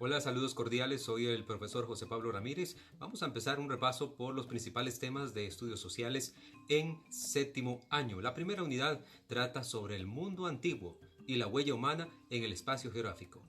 Hola, saludos cordiales, soy el profesor José Pablo Ramírez. Vamos a empezar un repaso por los principales temas de estudios sociales en séptimo año. La primera unidad trata sobre el mundo antiguo y la huella humana en el espacio geográfico.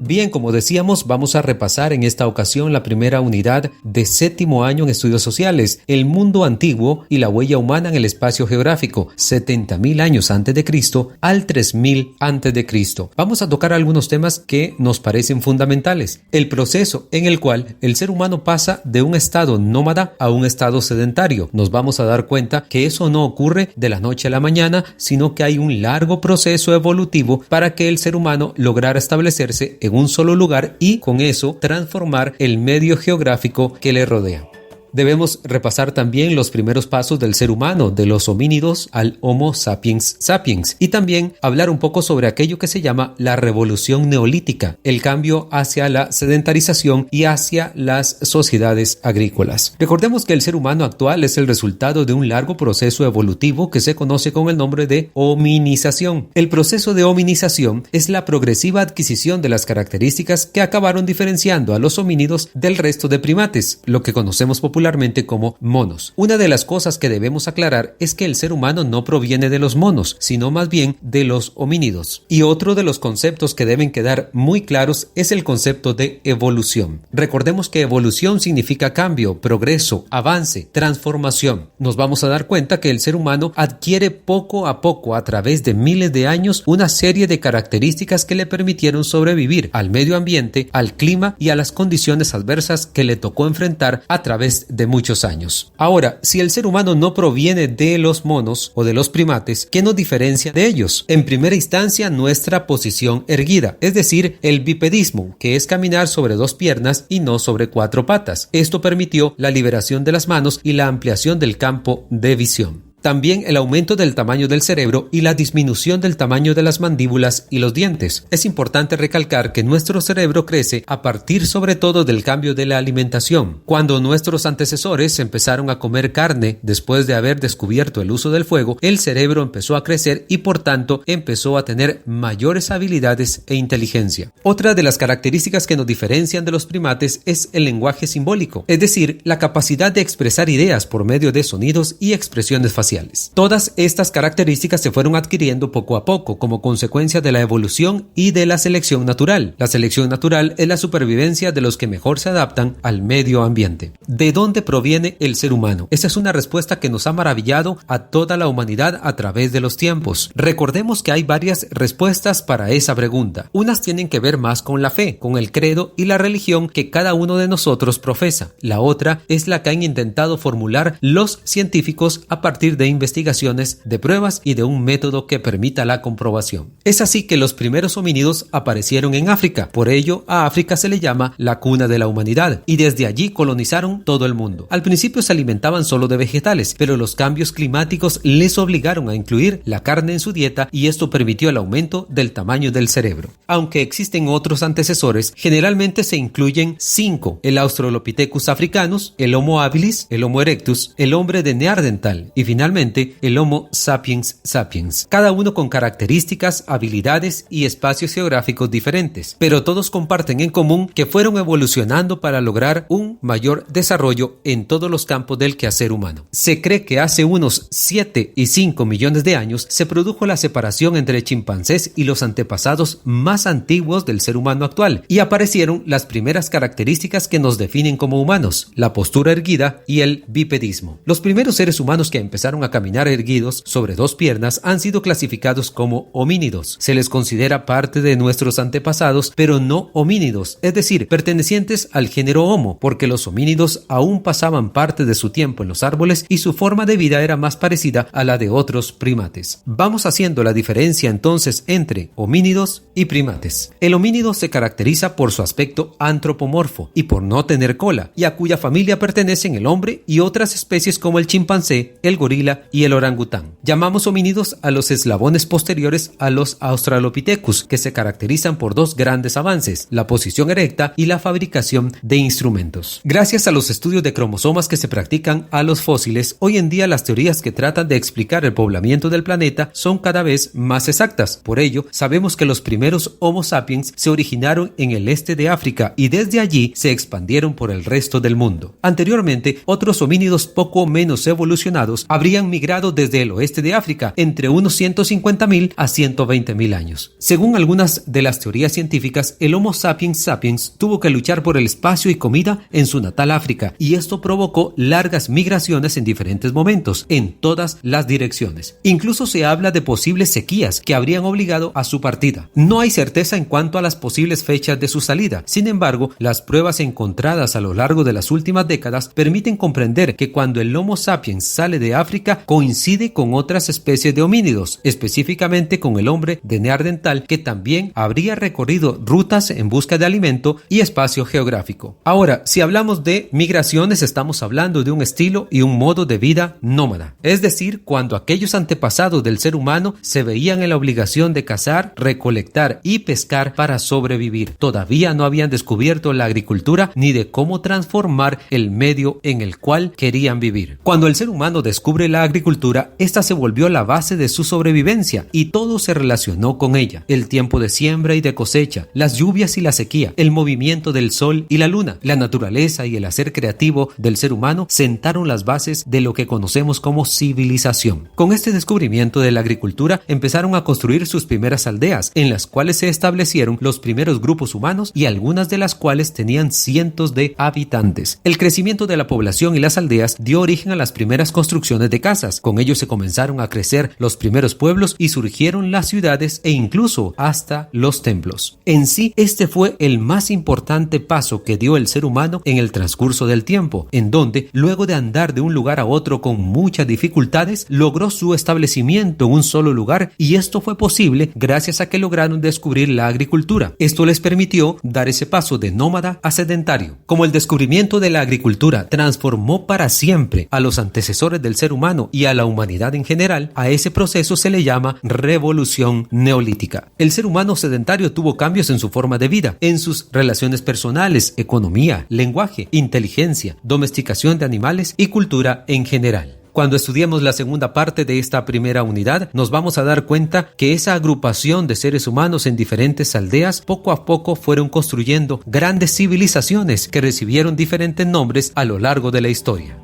Bien, como decíamos, vamos a repasar en esta ocasión la primera unidad de séptimo año en estudios sociales, el mundo antiguo y la huella humana en el espacio geográfico, 70.000 años antes de Cristo al 3000 antes de Cristo. Vamos a tocar algunos temas que nos parecen fundamentales. El proceso en el cual el ser humano pasa de un estado nómada a un estado sedentario. Nos vamos a dar cuenta que eso no ocurre de la noche a la mañana, sino que hay un largo proceso evolutivo para que el ser humano lograra establecerse en un solo lugar y con eso transformar el medio geográfico que le rodea. Debemos repasar también los primeros pasos del ser humano, de los homínidos al Homo sapiens sapiens, y también hablar un poco sobre aquello que se llama la revolución neolítica, el cambio hacia la sedentarización y hacia las sociedades agrícolas. Recordemos que el ser humano actual es el resultado de un largo proceso evolutivo que se conoce con el nombre de hominización. El proceso de hominización es la progresiva adquisición de las características que acabaron diferenciando a los homínidos del resto de primates, lo que conocemos popularmente como monos. Una de las cosas que debemos aclarar es que el ser humano no proviene de los monos, sino más bien de los homínidos. Y otro de los conceptos que deben quedar muy claros es el concepto de evolución. Recordemos que evolución significa cambio, progreso, avance, transformación. Nos vamos a dar cuenta que el ser humano adquiere poco a poco, a través de miles de años, una serie de características que le permitieron sobrevivir al medio ambiente, al clima y a las condiciones adversas que le tocó enfrentar a través de muchos años. Ahora, si el ser humano no proviene de los monos o de los primates, ¿qué nos diferencia de ellos? En primera instancia, nuestra posición erguida, es decir, el bipedismo, que es caminar sobre dos piernas y no sobre cuatro patas. Esto permitió la liberación de las manos y la ampliación del campo de visión. También el aumento del tamaño del cerebro y la disminución del tamaño de las mandíbulas y los dientes. Es importante recalcar que nuestro cerebro crece a partir sobre todo del cambio de la alimentación. Cuando nuestros antecesores empezaron a comer carne después de haber descubierto el uso del fuego, el cerebro empezó a crecer y por tanto empezó a tener mayores habilidades e inteligencia. Otra de las características que nos diferencian de los primates es el lenguaje simbólico, es decir, la capacidad de expresar ideas por medio de sonidos y expresiones faciales. Todas estas características se fueron adquiriendo poco a poco como consecuencia de la evolución y de la selección natural. La selección natural es la supervivencia de los que mejor se adaptan al medio ambiente. ¿De dónde proviene el ser humano? Esa es una respuesta que nos ha maravillado a toda la humanidad a través de los tiempos. Recordemos que hay varias respuestas para esa pregunta. Unas tienen que ver más con la fe, con el credo y la religión que cada uno de nosotros profesa. La otra es la que han intentado formular los científicos a partir de investigaciones, de pruebas y de un método que permita la comprobación. Es así que los primeros homínidos aparecieron en África, por ello a África se le llama la cuna de la humanidad, y desde allí colonizaron todo el mundo. Al principio se alimentaban solo de vegetales, pero los cambios climáticos les obligaron a incluir la carne en su dieta y esto permitió el aumento del tamaño del cerebro. Aunque existen otros antecesores, generalmente se incluyen 5: el Australopithecus africanus, el Homo habilis, el Homo erectus, el hombre de Neandertal y finalmente el Homo sapiens sapiens, cada uno con características, habilidades y espacios geográficos diferentes, pero todos comparten en común que fueron evolucionando para lograr un mayor desarrollo en todos los campos del quehacer humano. Se cree que hace unos 7 y 5 millones de años se produjo la separación entre chimpancés y los antepasados más antiguos del ser humano actual y aparecieron las primeras características que nos definen como humanos, la postura erguida y el bipedismo. Los primeros seres humanos que empezaron a caminar erguidos sobre dos piernas han sido clasificados como homínidos. Se les considera parte de nuestros antepasados, pero no homínidos, es decir, pertenecientes al género Homo, porque los homínidos aún pasaban parte de su tiempo en los árboles y su forma de vida era más parecida a la de otros primates. Vamos haciendo la diferencia entonces entre homínidos y primates. El homínido se caracteriza por su aspecto antropomorfo y por no tener cola, y a cuya familia pertenecen el hombre y otras especies como el chimpancé, el gorila gorila y el orangután. Llamamos homínidos a los eslabones posteriores a los Australopithecus, que se caracterizan por dos grandes avances: la posición erecta y la fabricación de instrumentos. Gracias a los estudios de cromosomas que se practican a los fósiles, hoy en día las teorías que tratan de explicar el poblamiento del planeta son cada vez más exactas. Por ello, sabemos que los primeros Homo sapiens se originaron en el este de África y desde allí se expandieron por el resto del mundo. Anteriormente, otros homínidos poco menos evolucionados habrían migrado desde el oeste de África entre unos 150.000 a 120.000 años. Según algunas de las teorías científicas, el Homo sapiens sapiens tuvo que luchar por el espacio y comida en su natal África, y esto provocó largas migraciones en diferentes momentos, en todas las direcciones. Incluso se habla de posibles sequías que habrían obligado a su partida. No hay certeza en cuanto a las posibles fechas de su salida. Sin embargo, las pruebas encontradas a lo largo de las últimas décadas permiten comprender que cuando el Homo sapiens sale de África coincide con otras especies de homínidos, específicamente con el hombre de Neandertal, que también habría recorrido rutas en busca de alimento y espacio geográfico. Ahora, si hablamos de migraciones, estamos hablando de un estilo y un modo de vida nómada, es decir, cuando aquellos antepasados del ser humano se veían en la obligación de cazar, recolectar y pescar para sobrevivir. Todavía no habían descubierto la agricultura ni de cómo transformar el medio en el cual querían vivir. Cuando el ser humano descubre la agricultura, esta se volvió la base de su sobrevivencia y todo se relacionó con ella: el tiempo de siembra y de cosecha, las lluvias y la sequía, el movimiento del sol y la luna. La naturaleza y el hacer creativo del ser humano sentaron las bases de lo que conocemos como civilización. Con este descubrimiento de la agricultura empezaron a construir sus primeras aldeas, en las cuales se establecieron los primeros grupos humanos y algunas de las cuales tenían cientos de habitantes. El crecimiento de la población y las aldeas dio origen a las primeras construcciones de casas. Con ello se comenzaron a crecer los primeros pueblos y surgieron las ciudades e incluso hasta los templos. En sí, este fue el más importante paso que dio el ser humano en el transcurso del tiempo, en donde, luego de andar de un lugar a otro con muchas dificultades, logró su establecimiento en un solo lugar, y esto fue posible gracias a que lograron descubrir la agricultura. Esto les permitió dar ese paso de nómada a sedentario. Como el descubrimiento de la agricultura transformó para siempre a los antecesores del ser humano y a la humanidad en general, a ese proceso se le llama revolución neolítica. El ser humano sedentario tuvo cambios en su forma de vida, en sus relaciones personales, economía, lenguaje, inteligencia, domesticación de animales y cultura en general. Cuando estudiemos la segunda parte de esta primera unidad, nos vamos a dar cuenta que esa agrupación de seres humanos en diferentes aldeas poco a poco fueron construyendo grandes civilizaciones que recibieron diferentes nombres a lo largo de la historia.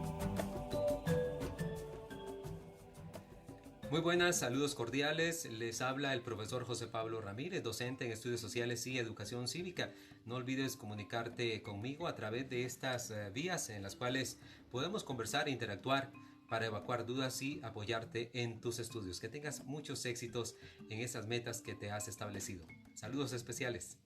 Muy buenas, saludos cordiales. Les habla el profesor José Pablo Ramírez, docente en Estudios Sociales y Educación Cívica. No olvides comunicarte conmigo a través de estas vías en las cuales podemos conversar e interactuar para evacuar dudas y apoyarte en tus estudios. Que tengas muchos éxitos en esas metas que te has establecido. Saludos especiales.